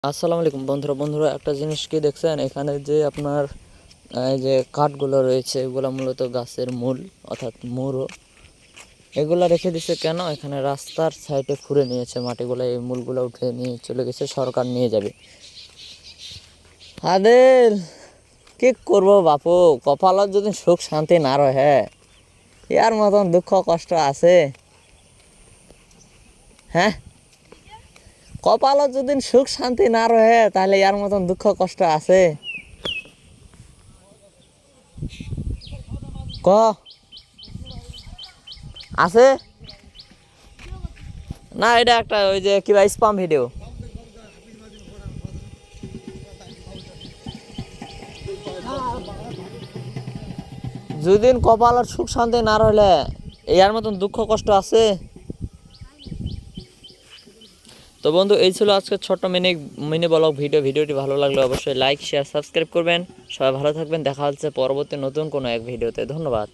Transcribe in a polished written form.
আসসালামু আলাইকুম বন্ধুরা একটা জিনিস কি দেখছেন এখানে যে আপনার এই যে কাঠগুলো রয়েছে এগুলো মূলত গাছের মূল অর্থাৎ মুড়ো এগুলো রেখে দিছে কেন এখানে রাস্তার সাইডে খুঁড়ে নিয়েছে মাটিগুলো এই মূলগুলো উঠে নিয়ে চলে গেছে সরকার নিয়ে যাবে আদের কি করবো বাপু কপালত যদি সুখ শান্তি না রহে ইয়ার মতন দুঃখ কষ্ট আছে হ্যাঁ কপালত যদি সুখ শান্তি না রহে তাহলে ইয়ার মতন দুঃখ কষ্ট আছে ক আছে না এটা একটা ওই যে কিবা স্পাম ভিডিও যদিন কপালের সুখ শান্তি না রইলে ইয়ার মতন দুঃখ কষ্ট আছে তো বন্ধু এই ছিল আজকে ছোট্ট মিনি মিনি ব্লগ ভিডিওটি ভালো লাগলে অবশ্যই লাইক শেয়ার সাবস্ক্রাইব করবেন সবাই ভালো থাকবেন দেখা হচ্ছে পরবর্তী নতুন কোনো এক ভিডিওতে ধন্যবাদ।